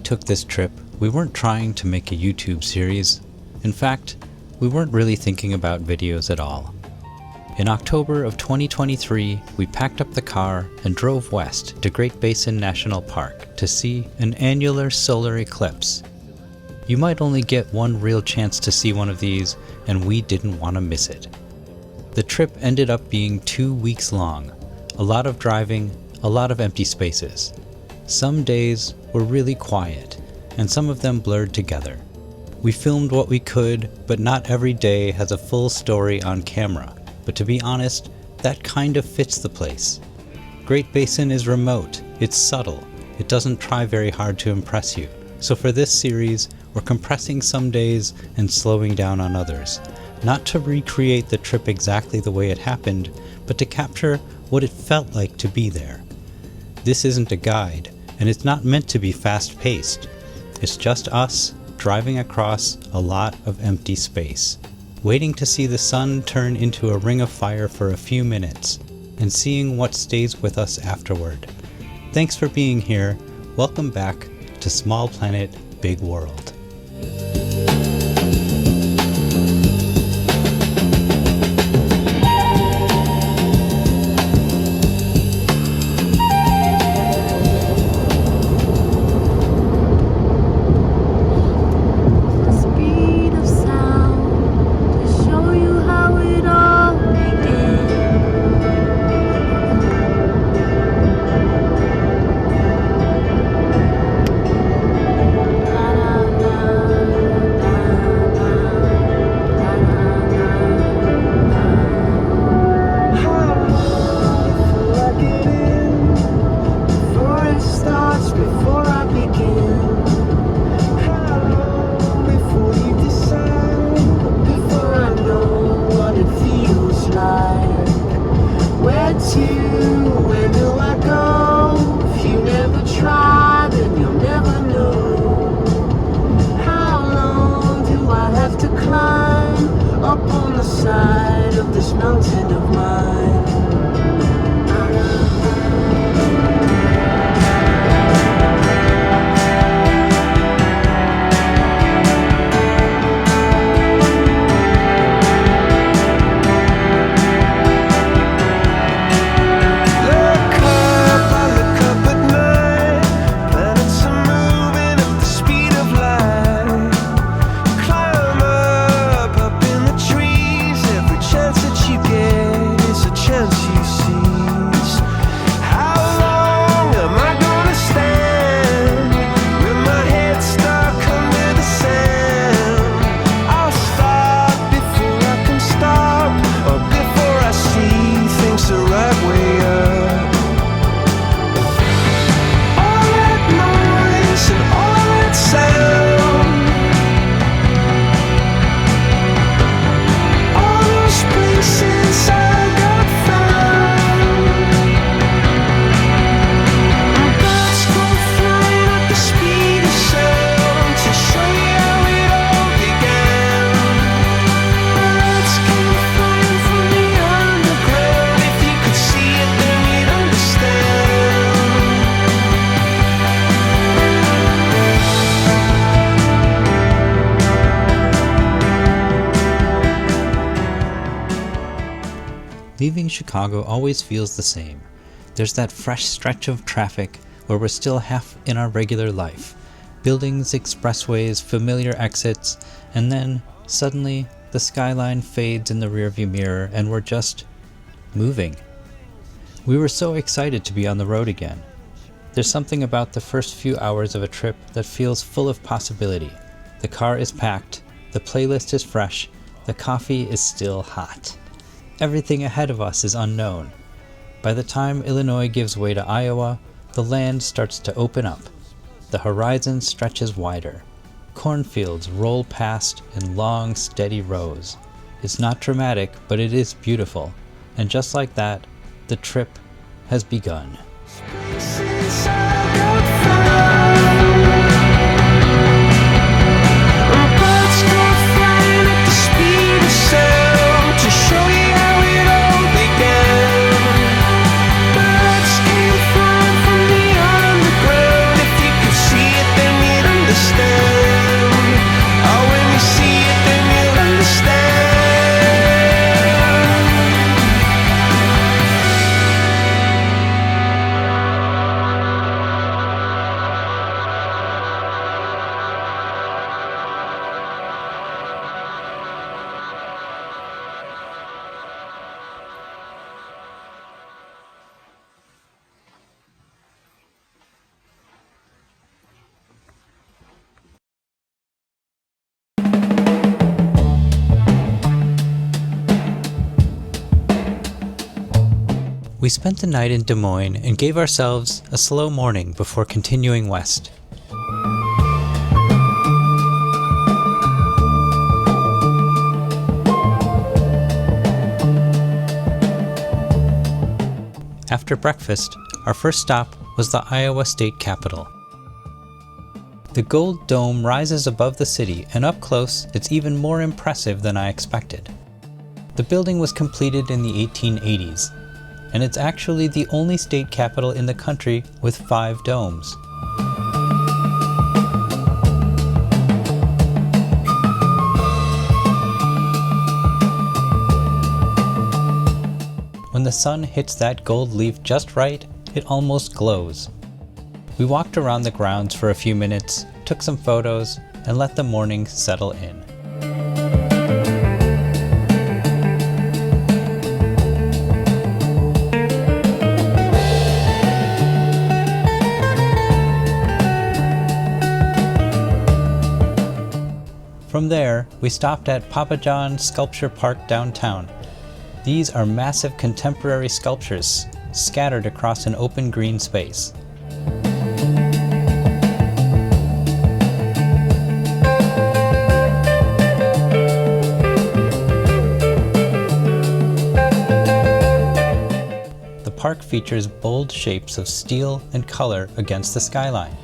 took this trip, we weren't trying to make a YouTube series. In fact, we weren't really thinking about videos at all. In October of 2023, we packed up the car and drove west to Great Basin National Park to see an annular solar eclipse. You might only get one real chance to see one of these, and we didn't want to miss it. The trip ended up being 2 weeks long, a lot of driving, a lot of empty spaces. Some days were really quiet, and some of them blurred together. We filmed what we could, but not every day has a full story on camera. But to be honest, that kind of fits the place. Great Basin is remote, it's subtle, it doesn't try very hard to impress you. So for this series, we're compressing some days and slowing down on others. Not to recreate the trip exactly the way it happened, but to capture what it felt like to be there. This isn't a guide, and it's not meant to be fast-paced. It's just us driving across a lot of empty space, waiting to see the sun turn into a ring of fire for a few minutes, and seeing what stays with us afterward. Thanks for being here. Welcome back to Small Planet, Big World. Leaving Chicago always feels the same. There's that fresh stretch of traffic where we're still half in our regular life. Buildings, expressways, familiar exits, and then, suddenly, the skyline fades in the rearview mirror and we're just moving. We were so excited to be on the road again. There's something about the first few hours of a trip that feels full of possibility. The car is packed, the playlist is fresh, the coffee is still hot. Everything ahead of us is unknown. By the time Illinois gives way to Iowa, the land starts to open up. The horizon stretches wider. Cornfields roll past in long, steady rows. It's not dramatic, but it is beautiful. And just like that, the trip has begun. Birds came flying from the underground. If you could see it, then you'd We spent the night in Des Moines and gave ourselves a slow morning before continuing west. After breakfast, our first stop was the Iowa State Capitol. The gold dome rises above the city, and up close, it's even more impressive than I expected. The building was completed in the 1880s, and it's actually the only state capitol in the country with 5 domes. When the sun hits that gold leaf just right, it almost glows. We walked around the grounds for a few minutes, took some photos, and let the morning settle in. From there, we stopped at Pappajohn Sculpture Park downtown. These are massive contemporary sculptures scattered across an open green space. The park features bold shapes of steel and color against the skyline.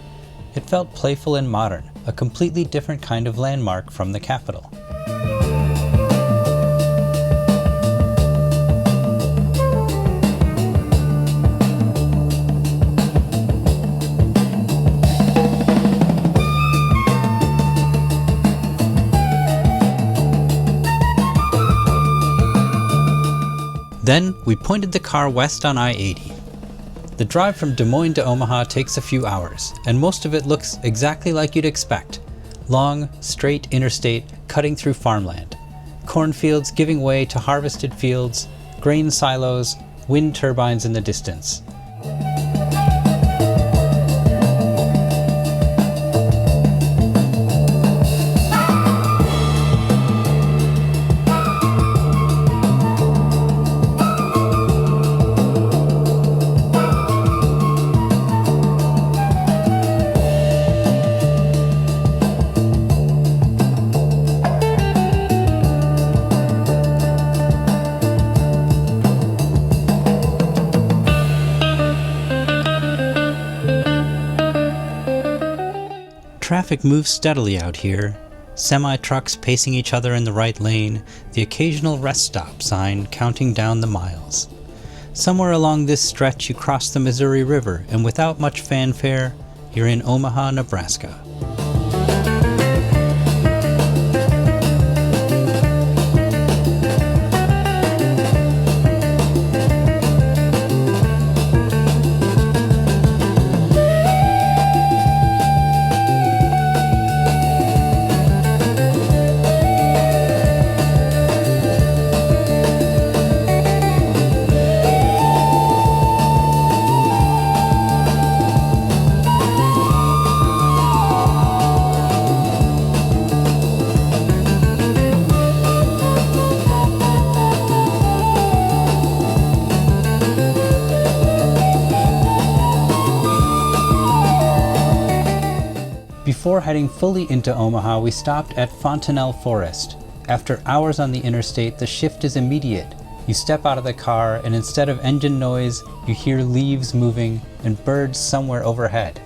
It felt playful and modern, a completely different kind of landmark from the Capitol. Then we pointed the car west on I-80. The drive from Des Moines to Omaha takes a few hours, and most of it looks exactly like you'd expect. Long, straight interstate cutting through farmland. Cornfields giving way to harvested fields, grain silos, wind turbines in the distance. Traffic moves steadily out here. Semi-trucks pacing each other in the right lane, the occasional rest stop sign counting down the miles. Somewhere along this stretch you cross the Missouri River, and without much fanfare, you're in Omaha, Nebraska. Before heading fully into Omaha, we stopped at Fontenelle Forest. After hours on the interstate, the shift is immediate. You step out of the car, and instead of engine noise, you hear leaves moving and birds somewhere overhead.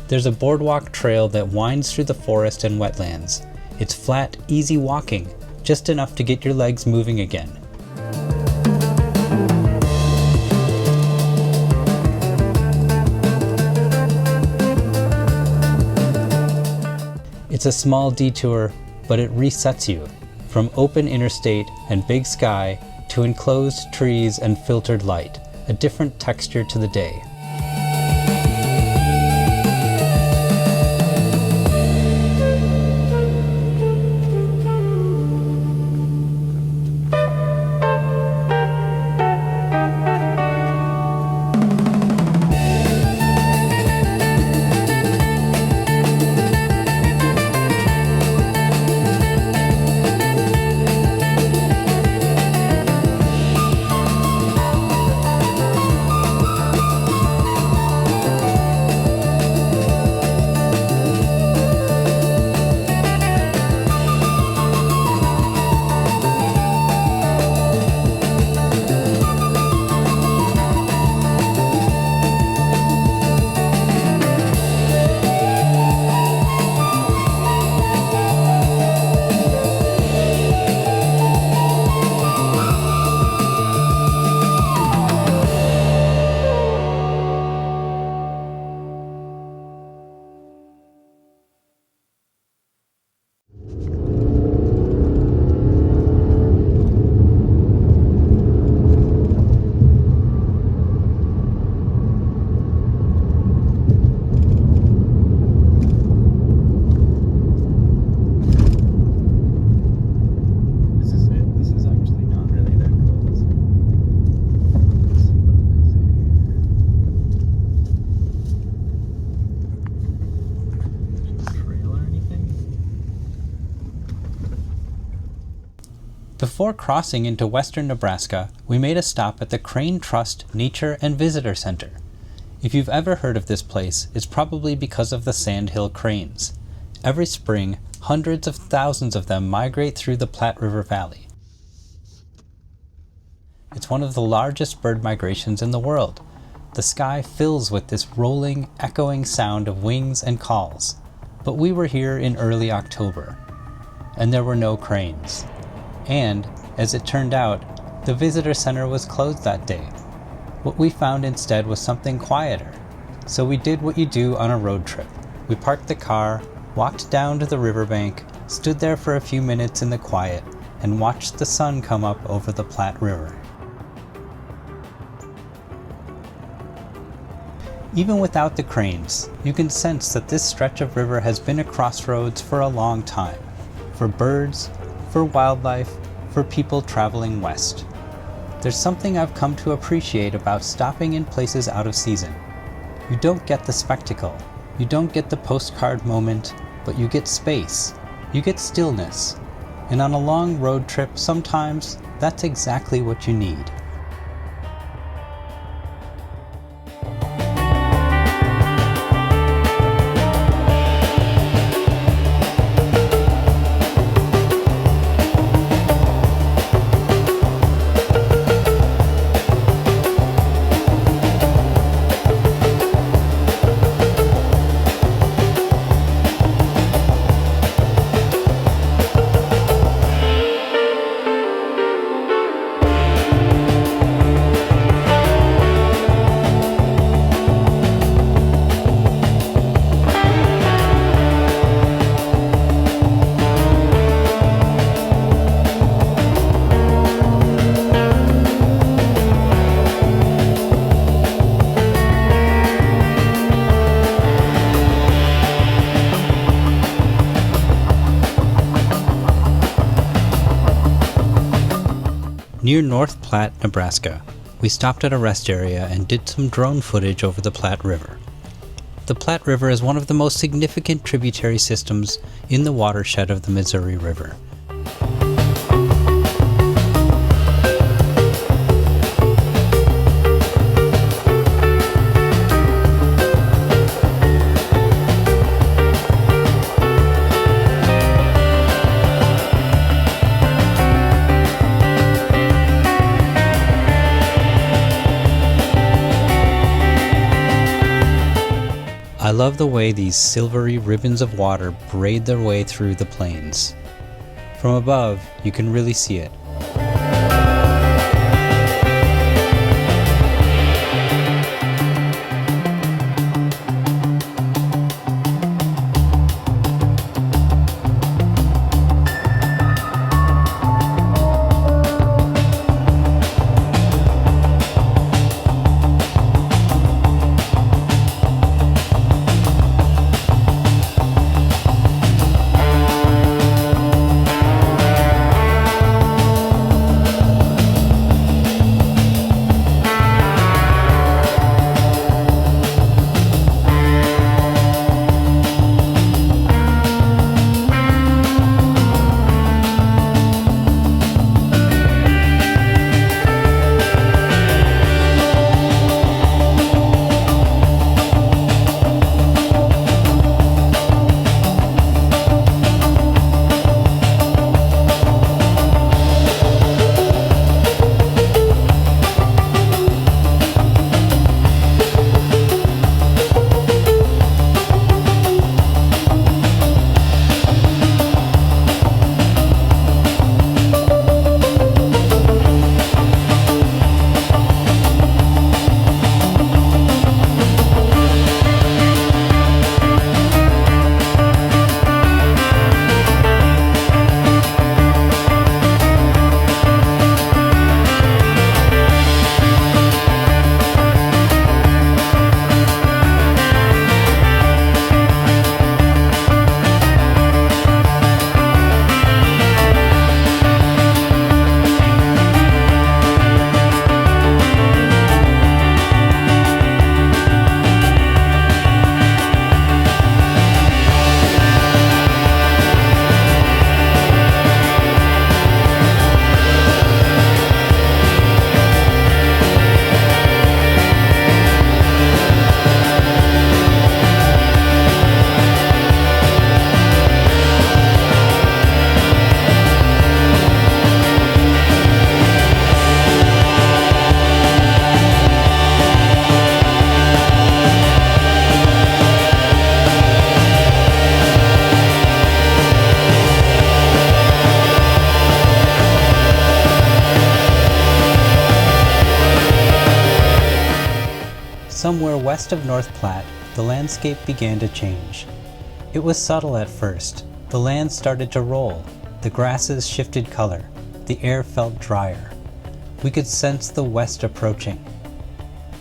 There's a boardwalk trail that winds through the forest and wetlands. It's flat, easy walking, just enough to get your legs moving again. It's a small detour, but it resets you, from open interstate and big sky to enclosed trees and filtered light, a different texture to the day. Before crossing into western Nebraska, we made a stop at the Crane Trust Nature and Visitor Center. If you've ever heard of this place, it's probably because of the sandhill cranes. Every spring, hundreds of thousands of them migrate through the Platte River Valley. It's one of the largest bird migrations in the world. The sky fills with this rolling, echoing sound of wings and calls. But we were here in early October, and there were no cranes. And, as it turned out, the visitor center was closed that day. What we found instead was something quieter. So we did what you do on a road trip. We parked the car, walked down to the riverbank, stood there for a few minutes in the quiet, and watched the sun come up over the Platte River. Even without the cranes, you can sense that this stretch of river has been a crossroads for a long time. For birds, for wildlife, for people traveling west. There's something I've come to appreciate about stopping in places out of season. You don't get the spectacle, you don't get the postcard moment, but you get space, you get stillness. And on a long road trip, sometimes that's exactly what you need. Near North Platte, Nebraska, we stopped at a rest area and did some drone footage over the Platte River. The Platte River is one of the most significant tributary systems in the watershed of the Missouri River. I love the way these silvery ribbons of water braid their way through the plains. From above, you can really see it. Somewhere west of North Platte, the landscape began to change. It was subtle at first. The land started to roll. The grasses shifted color. The air felt drier. We could sense the west approaching.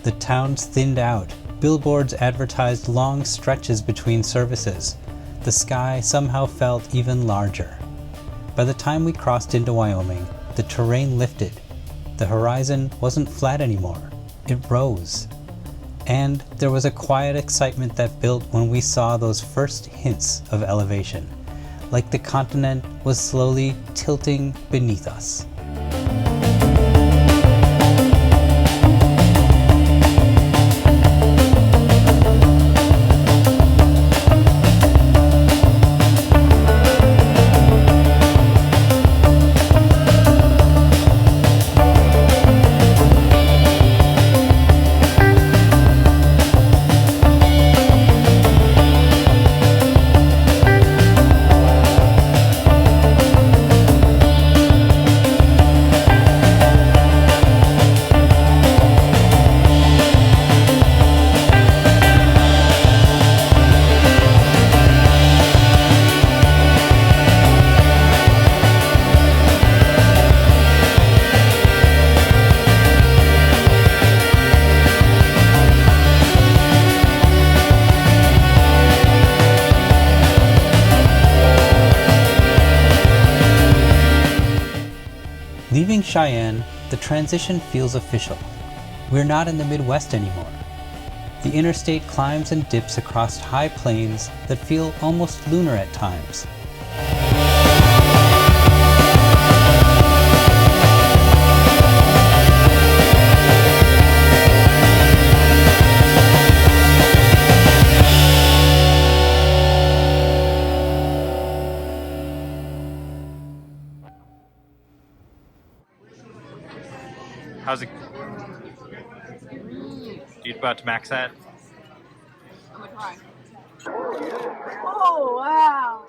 The towns thinned out. Billboards advertised long stretches between services. The sky somehow felt even larger. By the time we crossed into Wyoming, the terrain lifted. The horizon wasn't flat anymore. It rose. And there was a quiet excitement that built when we saw those first hints of elevation, like the continent was slowly tilting beneath us. Leaving Cheyenne, the transition feels official. We're not in the Midwest anymore. The interstate climbs and dips across high plains that feel almost lunar at times. How's it? You about to max that? I'm gonna try. Oh wow!